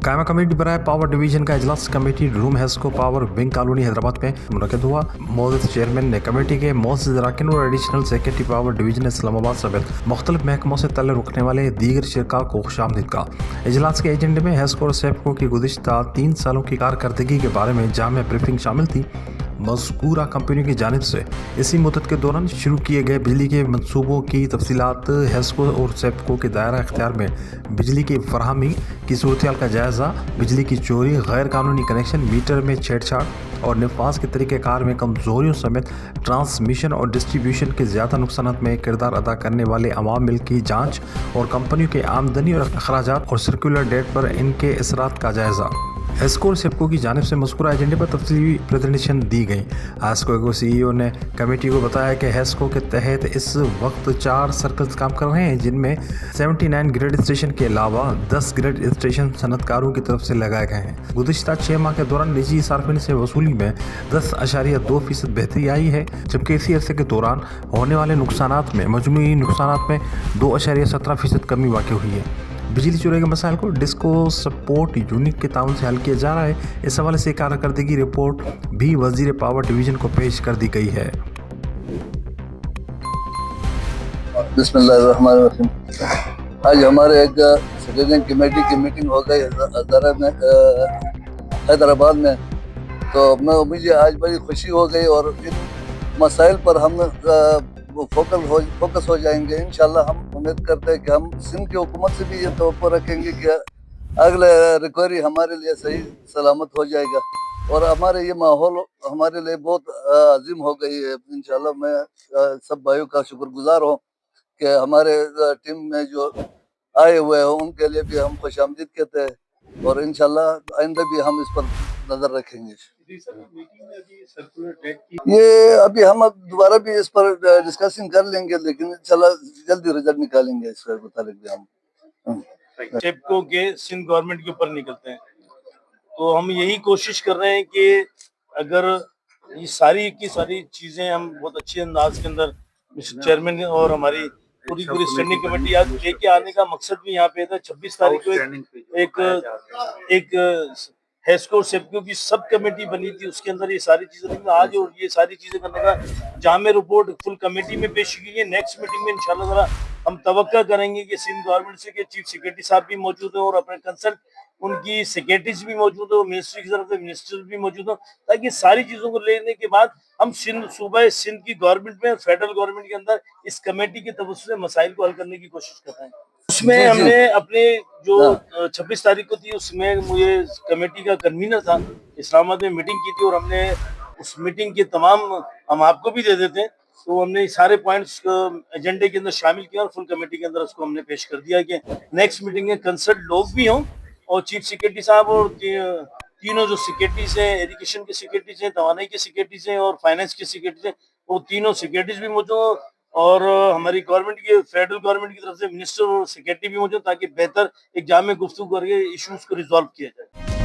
कायमा कमेटी बराए power division का इजलास committee room Hesco power wing colony Hyderabad में मुनक़िद हुआ। मौजूद चेयरमैन ने कमेटी के मौजूद अरकान और additional secretary power division Islamabad समेत मुख्तलिफ महकमों से ताल्लुक़ रखने वाले दीगर शरका को खुशामदीद कहा। इजलास के एजेंडे में हेस्को और सेफको की गुज़िश्ता 3 सालों की कारकर्दगी के बारे में जामे ब्रीफिंग शामिल थी। मज़कूरा कंपनियों की जानिब से इसी मुद्दत के दौरान शुरू किए गए बिजली के मनसूबों की तफसीलात, हेस्को और सेफको के दायरा इख्तियार में बिजली की फराहमी की सूरत का जायज़ा, बिजली की चोरी, गैर कानूनी कनेक्शन, मीटर में छेड़छाड़ और नफाज के तरीक़ेकार में कमज़ोरियों समेत ट्रांसमिशन और डिस्ट्रीब्यूशन के ज़्यादा नुकसान में किरदार अदा करने वाले अवामिल की जाँच और कंपनियों के आमदनी और अखराजात और सर्कुलर डेट पर इनके असरात का जायज़ा। हेस्को और सेफको की जानिब से मज़कूरा एजेंडे पर तफसीली प्रेजेंटेशन दी गई। हेस्को के CEO ने कमेटी को बताया कि हेस्को के तहत इस वक्त 4 सर्कल्स काम कर रहे हैं, जिनमें 79 ग्रिड स्टेशन के अलावा 10 ग्रिड स्टेशन सनतकारों की तरफ से लगाए गए हैं। गुज़िश्ता 6 माह के दौरान निजी सार्फिन से वसूली में 10.2% बेहतरी आई है, जबकि इसी अरसे के दौरान होने वाले नुकसानात में मजमूई नुकसानात में 2.17% कमी वाक़ई हुई है। बिजली चोरी के मसाइल को डिस्को सपोर्ट यूनिट के ताउन से हल किया जा रहा है। इस हवाले से कारकर्दगी रिपोर्ट भी वजीर पावर डिवीजन को पेश कर दी गई है। बिस्मिल्लाहिर्रहमानिर्रहीम। आज हमारे एक स्टेडियम कमेटी की मीटिंग हो गई हैदराबाद में, तो मुझे आज बड़ी खुशी हो गई और इन मसाइल पर हम फोकस हो जाएंगे। इंशाल्लाह हम उम्मीद करते हैं कि हम सिंध की हुकूमत से भी ये तवक्को रखेंगे कि अगले रिकवरी हमारे लिए सही सलामत हो जाएगा और हमारे ये माहौल हमारे लिए बहुत अजीम हो गई है। इंशाल्लाह मैं सब भाइयों का शुक्रगुजार हूँ कि हमारे टीम में जो आए हुए हैं उनके लिए भी हम खुशामदीद कहते हैं और इंशाल्लाह आइंदा भी हम इस पर नजर रखेंगे। ये अभी हम दोबारा भी इस पर डिस्कशन कर लेंगे, लेकिन इंशाल्लाह जल्दी रिजल्ट निकालेंगे इसके मुताबिक भी हम। सेफको के सिंध गवर्नमेंट के ऊपर निकलते हैं, तो हम यही कोशिश कर रहे हैं कि अगर ये सारी की सारी चीजें हम बहुत अच्छे अंदाज के अंदर मिस्टर चेयरमैन और हमारी पूरी स्टैंडिंग कमेटी आज लेके आने का मकसद भी यहाँ पे था। 26 तारीख को एक हेस्को और सेफको की सब कमेटी बनी थी, उसके अंदर ये सारी चीजें आज और ये सारी चीजें करने का जामे रिपोर्ट फुल कमेटी में पेश की है। नेक्स्ट मीटिंग में इंशाल्लाह जरा हम तवक्का करेंगे कि सिंध गवर्नमेंट से के चीफ सेक्रेटरी साहब भी मौजूद हैं और अपने कंसल्ट उनकी सेक्रेटरीज भी मौजूद हो, मिनिस्ट्री की तरफ से मिनिस्टर्स भी मौजूद हो, ताकि सारी चीजों को लेने के बाद हम सूबा सिंध की गवर्नमेंट में फेडरल गवर्नमेंट के अंदर इस कमेटी के तवज्जुह से मसाइल को हल करने की कोशिश कर रहे हैं। उसमें हमने अपने जो 26 तारीख को थी उसमें मुझे कमेटी का कन्वीनर था, इस्लामाबाद में मीटिंग की थी और हमने उस मीटिंग के तमाम हम आपको भी दे देते हैं, तो हमने सारे पॉइंट्स एजेंडे के अंदर शामिल किया और फुल कमेटी के अंदर उसको हमने पेश कर दिया कि नेक्स्ट मीटिंग में कंसल्ट लोग भी हों और चीफ सेक्रेटरी साहब और तीनों जो सेक्रेटरीज हैं, एजुकेशन के सेक्रेटरीज हैं, तवानाई के सेक्रेटरीज हैं और फाइनेंस के सेक्रेटरीज हैं, वो तीनों सेक्रेटरीज भी मौजूद और हमारी गवर्नमेंट की फेडरल गवर्नमेंट की तरफ से मिनिस्टर और सेक्रेटरी भी मौजूद, ताकि बेहतर एक जामे गुफ्तगू करके इश्यूज को रिजॉल्व किया जाए।